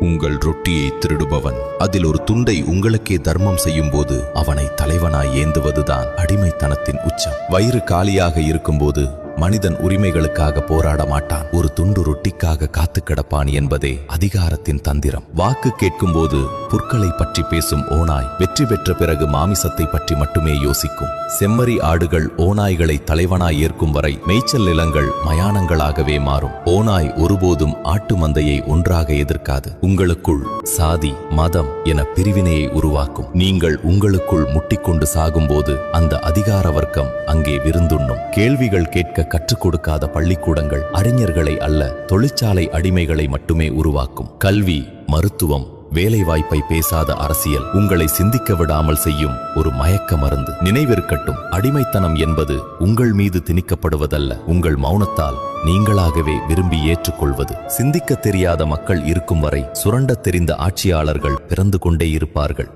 உங்கள் ரொட்டியை திருடுபவன் அதில் ஒரு துண்டை உங்களுக்கே தர்மம் செய்யும் போது அவனை தலைவனாய் ஏந்துவதுதான் அடிமைத்தனத்தின் உச்சம். வயிறு காலியாக இருக்கும்போது மனிதன் உரிமைகளுக்காக போராட மாட்டான், ஒரு துண்டு ரொட்டிக்காக காத்து கிடப்பான் என்பதே அதிகாரத்தின் தந்திரம். வாக்கு கேட்கும் போது புற்களை பற்றி பேசும் ஓநாய் வெற்றி பெற்ற பிறகு மாமிசத்தை பற்றி மட்டுமே யோசிக்கும். செம்மறி ஆடுகள் ஓநாய்களை தலைவனாய் ஏற்கும் வரை மேய்ச்சல் நிலங்கள் மயானங்களாகவே மாறும். ஓநாய் ஒருபோதும் ஆட்டு மந்தையை ஒன்றாக எதிர்க்காது. உங்களுக்குள் சாதி மதம் என பிரிவினையை உருவாக்கும். நீங்கள் உங்களுக்குள் முட்டிக்கொண்டு சாகும்போது அந்த அதிகார வர்க்கம் அங்கே விருந்துண்ணும். கேள்விகள் கேட்க கற்றுக் கொடுக்காத பள்ளிக்கூடங்கள் அறிஞர்களை அல்ல, தொழிற்சாலை அடிமைகளை மட்டுமே உருவாக்கும். கல்வி, மருத்துவம், வேலைவாய்ப்பை பேசாத அரசியல் உங்களை சிந்திக்க விடாமல் செய்யும் ஒரு மயக்க மருந்து. நினைவிருக்கட்டும், அடிமைத்தனம் என்பது உங்கள் மீது திணிக்கப்படுவதல்ல, உங்கள் மௌனத்தால் நீங்களாகவே விரும்பி ஏற்றுக்கொள்வது. சிந்திக்க தெரியாத மக்கள் இருக்கும் வரை சுரண்ட தெரிந்த ஆட்சியாளர்கள் பிறந்து கொண்டே இருப்பார்கள்.